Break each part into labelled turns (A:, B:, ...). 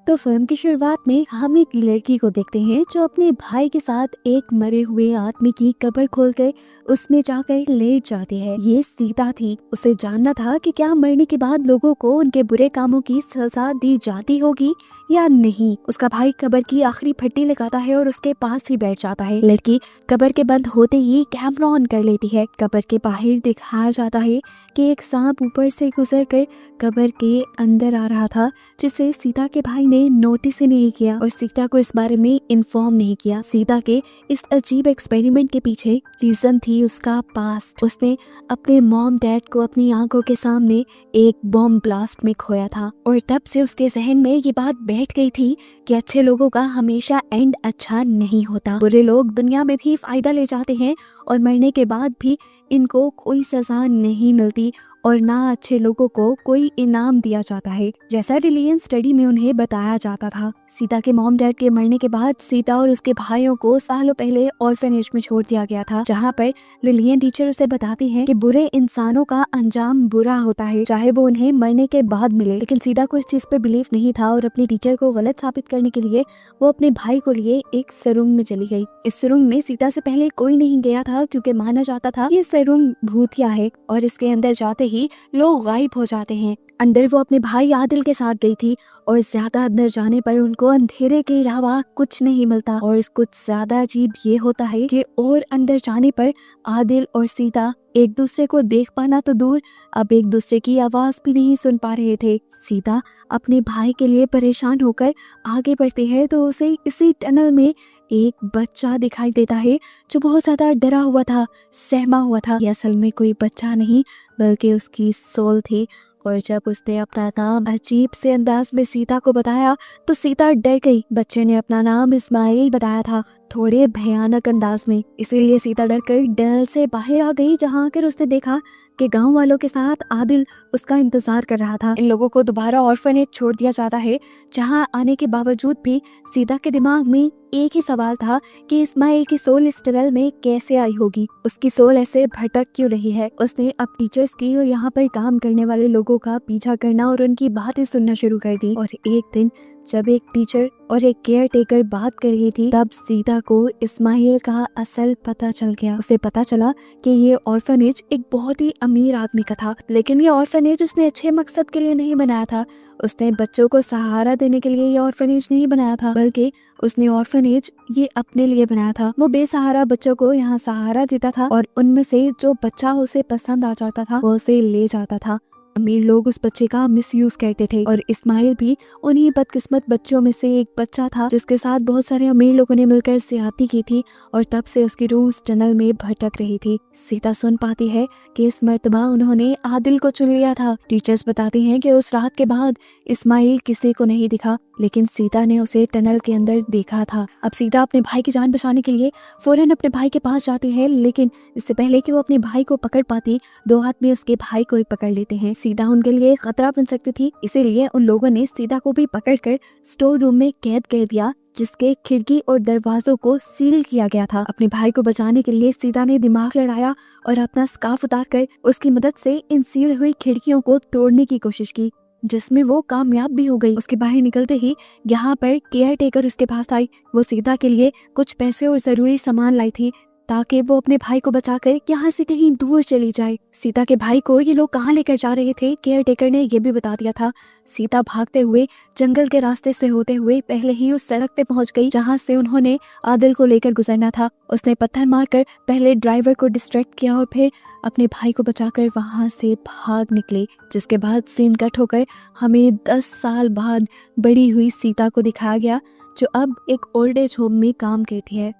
A: तो फिल्म की शुरुआत में हम एक लड़की को देखते हैं जो अपने भाई के साथ एक मरे हुए आदमी की कब्र खोलकर उसमें जाकर लेट जाती है। ये सीता थी। उसे जानना था कि क्या मरने के बाद लोगों को उनके बुरे कामों की सजा दी जाती होगी या नहीं। उसका भाई कब्र की आखिरी फट्टी लगाता है और उसके पास ही बैठ जाता है। लड़की कब्र के बंद होते ही कैमरा ऑन कर लेती है। कब्र के बाहर दिखाया जाता है कि एक सांप ऊपर से गुजर कर कब्र के अंदर आ रहा था, जिसे सीता के भाई ने नोटिस ही नहीं किया और सीता को इस बारे में इन्फॉर्म नहीं किया। सीता के इस अजीब एक्सपेरिमेंट के पीछे रीजन थी उसका पास्ट। उसने अपने मॉम डैड को अपनी आंखों के सामने एक बॉम्ब ब्लास्ट में खोया था और तब से उसके जहन में ये बात बैठ गई थी कि अच्छे लोगों का हमेशा एंड अच्छा नहीं होता। बुरे लोग दुनिया में भी फायदा ले जाते हैं और मरने के बाद भी इनको कोई सजा नहीं मिलती और ना अच्छे लोगों को कोई इनाम दिया जाता है, जैसा रिलियन स्टडी में उन्हें बताया जाता था। सीता के मॉम डैड के मरने के बाद सीता और उसके भाइयों को सालों पहले ऑर्फनेज में छोड़ दिया गया था, जहाँ पर लिलियन टीचर उसे बताती है कि बुरे इंसानों का अंजाम बुरा होता है, चाहे वो उन्हें मरने के बाद मिले। लेकिन सीता को इस चीज पे बिलीव नहीं था और अपनी टीचर को गलत साबित करने के लिए वो अपने भाई को लिए एक सरुंग में चली गई। इस सरुंग में सीता से पहले कोई नहीं गया था क्योंकि माना जाता था ये सरुंग भूतिया है और इसके अंदर जाते ही लोग गायब हो जाते हैं। अंदर वो अपने भाई आदिल के साथ गई थी और ज्यादा अंदर जाने पर उनको अंधेरे के अलावा कुछ नहीं मिलता और कुछ ज्यादा अजीब ये होता है कि और अंदर जाने पर आदिल और सीता एक दूसरे को देख पाना तो दूर, अब एक दूसरे की आवाज भी नहीं सुन पा रहे थे। सीता अपने भाई के लिए परेशान होकर आगे बढ़ती है तो उसे इसी टनल में एक बच्चा दिखाई देता है जो बहुत ज्यादा डरा हुआ था, सहमा हुआ था। ये असल में कोई बच्चा नहीं बल्कि उसकी सोल थी और जब उसने अपना नाम अजीब से अंदाज में सीता को बताया तो सीता डर गई। बच्चे ने अपना नाम इस्माइल बताया था, थोड़े भयानक अंदाज में, इसीलिए सीता डर कर डल से बाहर आ गई, जहाँ आकर उसने देखा कि गांव वालों के साथ आदिल उसका इंतजार कर रहा था। इन लोगों को दोबारा ऑर्फनेज छोड़ दिया जाता है, जहां आने के बावजूद भी सीता के दिमाग में एक ही सवाल था कि इस्माइल की सोल इस टनल में कैसे आई होगी, उसकी सोल ऐसे भटक क्यों रही है। उसने अब टीचर्स की और यहाँ पर काम करने वाले लोगों का पीछा करना और उनकी बातें सुनना शुरू कर दी। और एक दिन जब एक टीचर और एक केयर टेकर बात कर रही थी तब सीता को इस्माइल का असल पता चल गया। उसे पता चला कि ये ऑर्फनेज एक बहुत ही अमीर आदमी का था, लेकिन ये ऑर्फनेज उसने अच्छे मकसद के लिए नहीं बनाया था। उसने बच्चों को सहारा देने के लिए ये ऑर्फनेज नहीं बनाया था, बल्कि उसने ऑर्फनेज ये अपने लिए बनाया था। वो बेसहारा बच्चों को यहाँ सहारा देता था और उनमें से जो बच्चा उसे पसंद आ जाता था वो उसे ले जाता था। अमीर लोग उस बच्चे का मिसयूज करते थे और इस्माइल भी उन्हीं बदकिस्मत बच्चों में से एक बच्चा था जिसके साथ बहुत सारे अमीर लोगों ने मिलकर ज्यादती की थी और तब से उसकी रूह उस टनल में भटक रही थी। सीता सुन पाती है कि इस मर्तबा उन्होंने आदिल को चुन लिया था। टीचर्स बताती हैं कि उस रात के बाद इस्माइल किसी को नहीं दिखा, लेकिन सीता ने उसे टनल के अंदर देखा था। अब सीता अपने भाई की जान बचाने के लिए फौरन अपने भाई के पास जाती है, लेकिन इससे पहले कि वो अपने भाई को पकड़ पाती, दो आदमी उसके भाई को ही पकड़ लेते हैं। सीता उनके लिए खतरा बन सकती थी, इसीलिए उन लोगों ने सीता को भी पकड़कर स्टोर रूम में कैद कर दिया, जिसके खिड़की और दरवाजों को सील किया गया था। अपने भाई को बचाने के लिए सीता ने दिमाग लड़ाया और अपना स्कार्फ उतारकर उसकी मदद से इन सील हुई खिड़कियों को तोड़ने की कोशिश की, जिसमें वो कामयाब भी हो गई। उसके बाहर निकलते ही यहाँ पर केयर टेकर उसके पास आई। वो सीता के लिए कुछ पैसे और जरूरी सामान लाई थी ताकि वो अपने भाई को बचाकर यहाँ से कहीं दूर चली जाए। सीता के भाई को ये लोग कहाँ लेकर जा रहे थे केयर टेकर ने ये भी बता दिया था। सीता भागते हुए जंगल के रास्ते से होते हुए पहले ही उस सड़क पे पहुंच गई जहाँ से उन्होंने आदिल को लेकर गुजरना था। उसने पत्थर मारकर पहले ड्राइवर को डिस्ट्रैक्ट किया और फिर अपने भाई को बचाकर वहां से भाग निकले, जिसके बाद सीन कट होकर हमें 10 साल बाद बड़ी हुई सीता को दिखाया गया जो अब एक ओल्ड एज होम में काम करती है।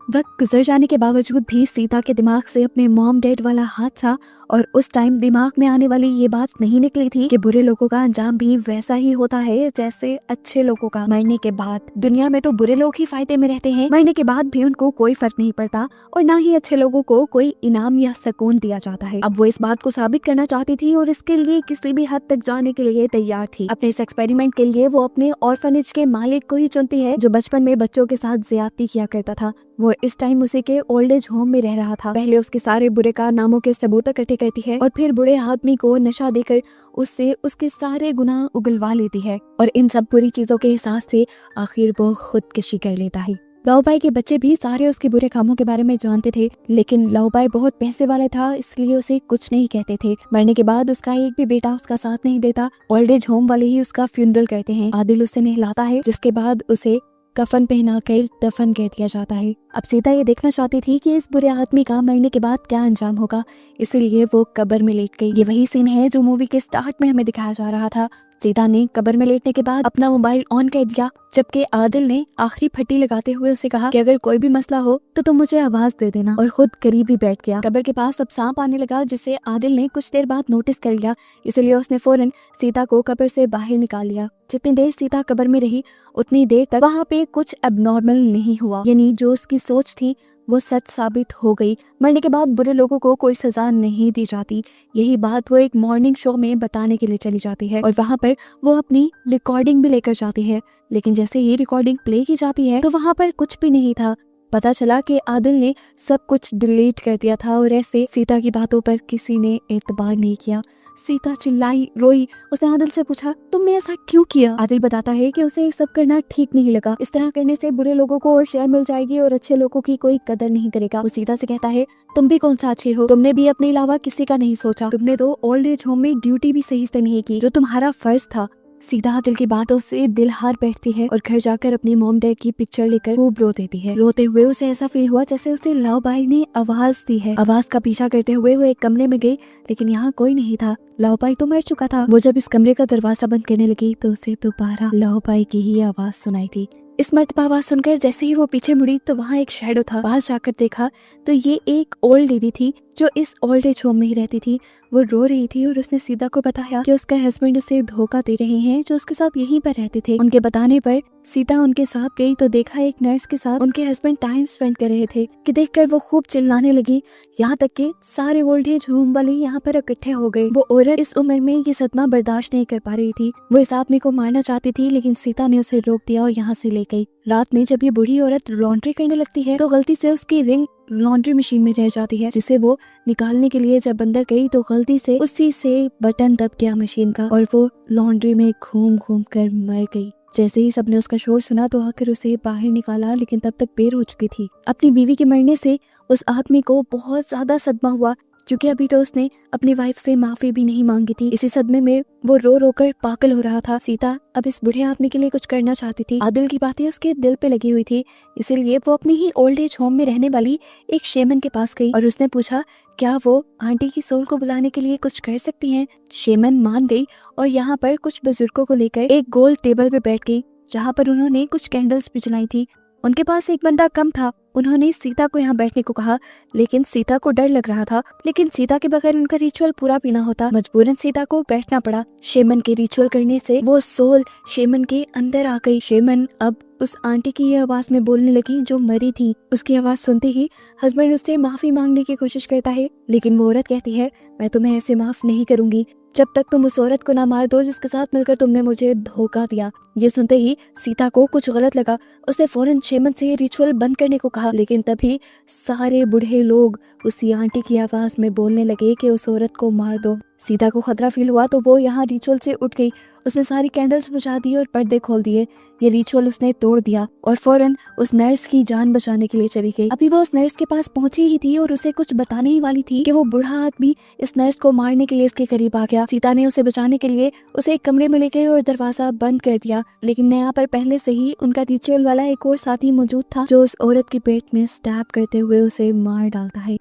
A: वक्त गुजर जाने के बावजूद भी सीता के दिमाग से अपने मॉम डैड वाला हादसा और उस टाइम दिमाग में आने वाली ये बात नहीं निकली थी कि बुरे लोगों का अंजाम भी वैसा ही होता है जैसे अच्छे लोगों का। मरने के बाद दुनिया में तो बुरे लोग ही फायदे में रहते हैं, मरने के बाद भी उनको कोई फर्क नहीं पड़ता और ना ही अच्छे लोगों को कोई इनाम या सुकून दिया जाता है। अब वो इस बात को साबित करना चाहती थी और इसके लिए किसी भी हद तक जाने के लिए तैयार थी। अपने इस एक्सपेरिमेंट के लिए वो अपने ऑर्फनेज के मालिक को ही चुनती है जो बचपन में बच्चों के साथ ज्यादती किया करता था। वो इस टाइम उसी के ओल्ड एज होम में रह रहा था। पहले उसके सारे बुरे कारनामों के सबूत इकट्ठे करती है और फिर बुरे आदमी को नशा देकर उससे उसके सारे गुनाह उगलवा लेती है और इन सब बुरी चीजों के एहसास से आखिर वो खुदकुशी कर लेता है। लाओबाई के बच्चे भी सारे उसके बुरे कामों के बारे में जानते थे, लेकिन लाओबाई बहुत पैसे वाला था, इसलिए उसे कुछ नहीं कहते थे। मरने के बाद उसका एक भी बेटा उसका साथ नहीं देता। ओल्ड एज होम वाले ही उसका फ्यूनरल करते हैं। आदिल उसे नहलाता है, जिसके बाद उसे कफन पहना कर दफन कर दिया जाता है। अब सीता ये देखना चाहती थी कि इस बुरे आदमी का मरने के बाद क्या अंजाम होगा, इसीलिए वो कब्र में लेट गई। ये वही सीन है जो मूवी के स्टार्ट में हमें दिखाया जा रहा था। सीता ने कब्र में लेटने के बाद अपना मोबाइल ऑन कर दिया, जबकि आदिल ने आखिरी फट्टी लगाते हुए उसे कहा कि अगर कोई भी मसला हो तो तुम मुझे आवाज दे देना, और खुद करीब ही बैठ गया। कब्र के पास अब सांप आने लगा, जिसे आदिल ने कुछ देर बाद नोटिस कर लिया, इसलिए उसने फौरन सीता को कब्र से बाहर निकाल लिया। जितनी देर सीता कब्र में रही उतनी देर तक वहाँ पे कुछ एबनॉर्मल नहीं हुआ, यानी जो उसकी सोच थी वो सच साबित हो गई। मरने के बाद बुरे लोगों को कोई सजा नहीं दी जाती। यही बात वो एक मॉर्निंग शो में बताने के लिए चली जाती है और वहाँ पर वो अपनी रिकॉर्डिंग भी लेकर जाती है, लेकिन जैसे ही रिकॉर्डिंग प्ले की जाती है तो वहाँ पर कुछ भी नहीं था। पता चला कि आदिल ने सब कुछ डिलीट कर दिया था और ऐसे सीता की बातों पर किसी ने एतबार नहीं किया। सीता चिल्लाई, रोई। उसने आदिल से पूछा, तुमने ऐसा क्यों किया? आदिल बताता है कि उसे ये सब करना ठीक नहीं लगा। इस तरह करने से बुरे लोगों को और शेयर मिल जाएगी और अच्छे लोगों की कोई कदर नहीं करेगा। वो सीता से कहता है, तुम भी कौन सा अच्छे हो? तुमने भी अपने अलावा किसी का नहीं सोचा। तुमने तो ओल्ड एज होम में ड्यूटी भी सही से नहीं की, जो तुम्हारा फर्ज था। सीता आदिल की बातों से दिल हार बैठती है और घर जाकर अपनी मॉम डैड की पिक्चर लेकर खूब रो देती है। रोते हुए उसे ऐसा फील हुआ जैसे उसे लाओबाई ने आवाज दी है। आवाज का पीछा करते हुए वो एक कमरे में गई, लेकिन यहाँ कोई नहीं था। लाओबाई तो मर चुका था। वो जब इस कमरे का दरवाजा बंद करने लगी तो उसे दोबारा लाओबाई की ही आवाज सुनाई थी। इस मर्तबा आवाज सुनकर जैसे ही वो पीछे मुड़ी तो वहाँ एक शैडो था। पास जाकर देखा तो ये एक ओल्ड लेडी थी जो इस ओल्ड एज होम में ही रहती थी। वो रो रही थी और उसने सीता को बताया कि उसका हस्बैंड उसे धोखा दे रहे हैं, जो उसके साथ यहीं पर रहते थे। उनके बताने पर सीता उनके साथ गई तो देखा एक नर्स के साथ उनके हस्बैंड टाइम स्पेंड कर रहे थे, कि देखकर वो खूब चिल्लाने लगी। यहाँ तक कि सारे ओल्ड एज होम वाले यहाँ पर इकट्ठे हो गए। वो औरत इस उम्र में ये सदमा बर्दाश्त नहीं कर पा रही थी। वो इस आदमी को मारना चाहती थी, लेकिन सीता ने उसे रोक दिया और यहाँ से ले गई। रात में जब ये बूढ़ी औरत लॉन्ड्री करने लगती है तो गलती से उसकी रिंग लॉन्ड्री मशीन में रह जाती है, जिसे वो निकालने के लिए जब अंदर गई तो गलती से उसी से बटन दब गया मशीन का और वो लॉन्ड्री में घूम घूम कर मर गई। जैसे ही सबने उसका शोर सुना तो आकर उसे बाहर निकाला, लेकिन तब तक देर हो चुकी थी। अपनी बीवी के मरने से उस आदमी को बहुत ज्यादा सदमा हुआ, क्योंकि अभी तो उसने अपनी वाइफ से माफी भी नहीं मांगी थी। इसी सदमे में वो रो रो कर पागल हो रहा था। सीता अब इस बूढ़े आदमी के लिए कुछ करना चाहती थी। आदिल की बातें उसके दिल पे लगी हुई थी, इसीलिए वो अपनी ही ओल्ड एज होम में रहने वाली एक शेमन के पास गई और उसने पूछा क्या वो आंटी की सोल को बुलाने के लिए कुछ कर सकती हैं। शेमन मान गई और यहाँ पर कुछ बुजुर्गों को लेकर एक गोल टेबल पे बैठ गई, जहाँ पर उन्होंने कुछ कैंडल्स भी जलाई थी। उनके पास एक बंदा कम था। उन्होंने सीता को यहाँ बैठने को कहा, लेकिन सीता को डर लग रहा था। लेकिन सीता के बगैर उनका रिचुअल पूरा भी ना होता। मजबूरन सीता को बैठना पड़ा। शेमन के रिचुअल करने से वो सोल शेमन के अंदर आ गई। शेमन अब उस आंटी की ये आवाज में बोलने लगी जो मरी थी। उसकी आवाज सुनते ही हस्बैंड उससे माफी मांगने की कोशिश करता है, लेकिन वो औरत कहती है, मैं तुम्हें ऐसे माफ नहीं करूंगी जब तक तुम उस औरत को ना मार दो जिसके साथ मिलकर तुमने मुझे धोखा दिया। ये सुनते ही सीता को कुछ गलत लगा। उसने फौरन शेमन से रिचुअल बंद करने को कहा, लेकिन तभी सारे बूढ़े लोग उसी आंटी की आवाज में बोलने लगे कि उस औरत को मार दो। सीता को खतरा फील हुआ तो वो यहाँ रिचुअल से उठ गई। उसने सारी कैंडल्स बुझा दी और पर्दे खोल दिए। ये रिचुअल उसने तोड़ दिया और फौरन उस नर्स की जान बचाने के लिए चली गई। अभी वो उस नर्स के पास पहुंची ही थी और उसे कुछ बताने ही वाली थी कि वो बूढ़ा आदमी इस नर्स को मारने के लिए इसके करीब आ गया। सीता ने उसे बचाने के लिए उसे एक कमरे में ले गई और दरवाजा बंद कर दिया, लेकिन यहाँ पर पहले से ही उनका रिचुअल वाला एक और साथी मौजूद था जो उस औरत के पेट में स्टैब करते हुए उसे मार डालता है।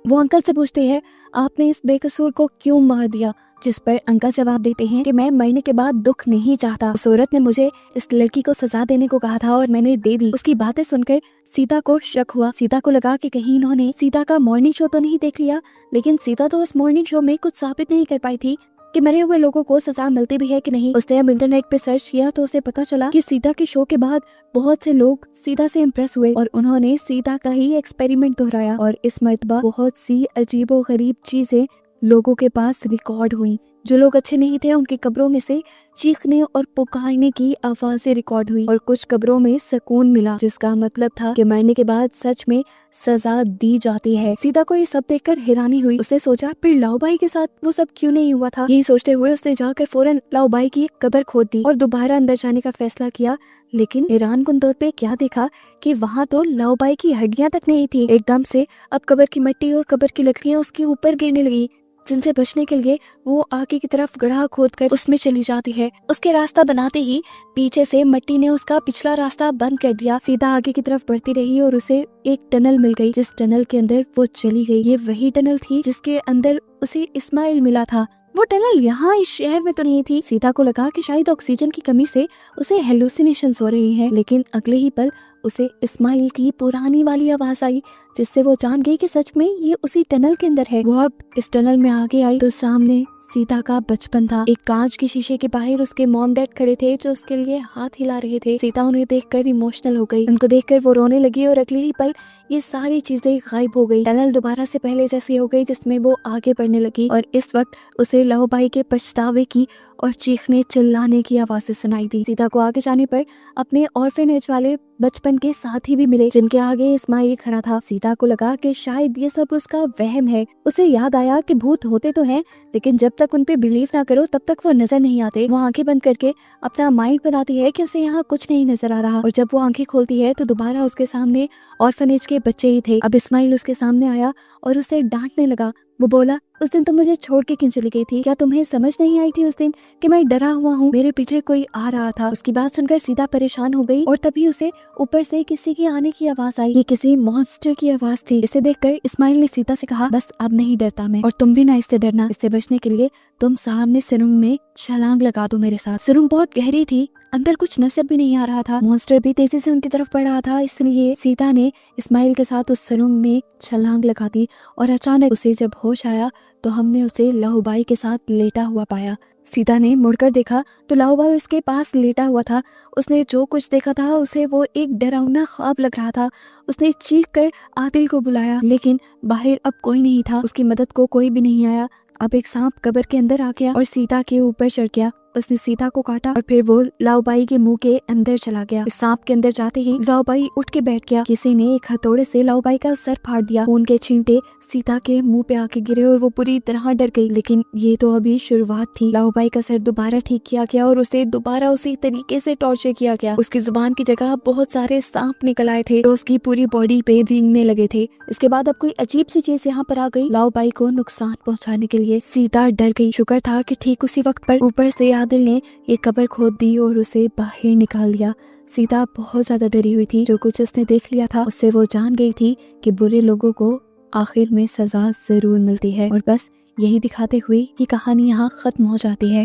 A: वो अंकल से पूछते हैं, आपने इस बेकसूर को क्यों मार दिया? जिस पर अंकल जवाब देते हैं कि मैं मरने के बाद दुख नहीं चाहता। उस औरत ने मुझे इस लड़की को सजा देने को कहा था और मैंने दे दी। उसकी बातें सुनकर सीता को शक हुआ। सीता को लगा कि कहीं इन्होंने सीता का मॉर्निंग शो तो नहीं देख लिया, लेकिन सीता तो उस मॉर्निंग शो में कुछ साबित नहीं कर पाई थी कि मरे हुए लोगों को सजा मिलती भी है कि नहीं। उसने अब इंटरनेट पे सर्च किया तो उसे पता चला कि सीता के शो के बाद बहुत से लोग सीता से इम्प्रेस हुए और उन्होंने सीता का ही एक्सपेरिमेंट दोहराया और इस मर्तबा बहुत सी अजीबो गरीब चीजें लोगों के पास रिकॉर्ड हुई। जो लोग अच्छे नहीं थे उनकी कब्रों में से चीखने और पुकारने की आवाजें रिकॉर्ड हुई और कुछ कब्रों में सुकून मिला, जिसका मतलब था कि मरने के बाद सच में सजा दी जाती है। सीता को ये सब देखकर हैरानी हुई। उसने सोचा फिर लाओबाई के साथ वो सब क्यों नहीं हुआ था। यही सोचते हुए उसने जाकर फौरन लाओबाई की कब्र खोद दी और दोबारा अंदर जाने का फैसला किया। लेकिन हैरानकुन तौर पे क्या देखा कि वहाँ तो लाओबाई की हड्डियां तक नहीं थी। एकदम से अब कब्र की मिट्टी और कब्र की लकड़ियां उसके ऊपर गिरने लगी, जिनसे बचने के लिए वो आगे की तरफ गड्ढा खोदकर उसमें चली जाती है। उसके रास्ता बनाते ही पीछे से मिट्टी ने उसका पिछला रास्ता बंद कर दिया। सीधा आगे की तरफ बढ़ती रही और उसे एक टनल मिल गई, जिस टनल के अंदर वो चली गई। ये वही टनल थी जिसके अंदर उसे इस्माइल मिला था। वो टनल यहाँ इस शहर में तो नहीं थी। सीता को लगा कि शायद ऑक्सीजन की कमी से उसे हेलुसिनेशंस हो रही हैं, लेकिन अगले ही पल उसे इस्माइल की पुरानी वाली आवाज आई, जिससे वो जान गई कि सच में ये उसी टनल के अंदर है। वो अब इस टनल में आगे आई तो सामने सीता का बचपन था। एक कांच के शीशे के बाहर उसके मॉम डैड खड़े थे जो उसके लिए हाथ हिला रहे थे। सीता उन्हें देखकर इमोशनल हो गई। उनको देखकर वो रोने लगी और अगले ही पल ये सारी चीजें गायब हो गई। टनल दोबारा से पहले जैसी हो गई, जिसमें वो आगे बढ़ने लगी और इस वक्त उसे लाओबाई के पछतावे की और चीखने चिल्लाने की आवाजें सुनाई दी। सीता को आगे जाने पर अपने ऑर्फेनेज वाले बचपन के साथी भी मिले, जिनके आगे इस्माइल खड़ा था। सीता को लगा कि शायद ये सब उसका वहम है। उसे याद आया कि भूत होते तो हैं, लेकिन जब तक उन पे बिलीव ना करो तब तक वो नजर नहीं आते। वो आंखें बंद करके अपना माइंड बनाती है कि उसे यहाँ कुछ नहीं नजर आ रहा, और जब वो आंखें खोलती है तो दोबारा उसके सामने ऑर्फेनेज के बच्चे ही थे। अब इस्माइल उसके सामने आया और उसे डांटने लगा। वो बोला, उस दिन तुम मुझे छोड़ के क्यों चली गई थी? क्या तुम्हें समझ नहीं आई थी उस दिन कि मैं डरा हुआ हूँ? मेरे पीछे कोई आ रहा था। उसकी बात सुनकर सीता परेशान हो गई और तभी उसे ऊपर से किसी की आने की आवाज आई। ये किसी मॉन्स्टर की आवाज थी। इसे देखकर इस्माइल ने सीता से कहा, बस अब नहीं डरता मैं, और तुम भी ना इससे डरना। इससे बचने के लिए तुम सामने सुरंग में छलांग लगा दो मेरे साथ। सुरंग बहुत गहरी थी, अंदर कुछ नजर भी नहीं आ रहा था। मॉन्स्टर भी तेजी से उनकी तरफ बढ़ रहा था, इसलिए सीता ने इस्माइल के साथ उस सुरंग में छलांग लगा दी और अचानक उसे जब होश आया तो हमने उसे लाओबाई के साथ लेटा हुआ पाया। सीता ने मुड़कर देखा तो लाओबाई उसके पास लेटा हुआ था। उसने जो कुछ देखा था उसे वो एक डरावना ख्वाब लग रहा था। उसने चीख कर आदिल को बुलाया, लेकिन बाहर अब कोई नहीं था। उसकी मदद को कोई भी नहीं आया। अब एक सांप कब्र के अंदर आ गया और सीता के ऊपर चढ़ गया। उसने सीता को काटा और फिर वो लाओबाई के मुंह के अंदर चला गया। इस सांप के अंदर जाते ही लाओबाई उठ के बैठ गया। किसी ने एक हथौड़े से लाओबाई का सर फाड़ दिया। खून के छींटे सीता के मुंह पे आके गिरे और वो पूरी तरह डर गई। लेकिन ये तो अभी शुरुआत थी। लाओबाई का सर दोबारा ठीक किया गया और उसे दोबारा उसी तरीके से टॉर्चर किया गया। उसकी जुबान की जगह बहुत सारे सांप निकल आए थे तो उसकी पूरी बॉडी पे रेंगने लगे थे। इसके बाद अब कोई अजीब सी चीज यहाँ पर आ गई लाओबाई को नुकसान पहुँचाने के लिए। सीता डर गई। शुक्र था कि ठीक उसी वक्त पर ऊपर से आदिल ने एक कब्र खोद दी और उसे बाहर निकाल दिया। सीता बहुत ज्यादा डरी हुई थी। जो कुछ उसने देख लिया था उससे वो जान गई थी कि बुरे लोगों को आखिर में सजा जरूर मिलती है। और बस यही दिखाते हुए ये कहानी यहाँ खत्म हो जाती है।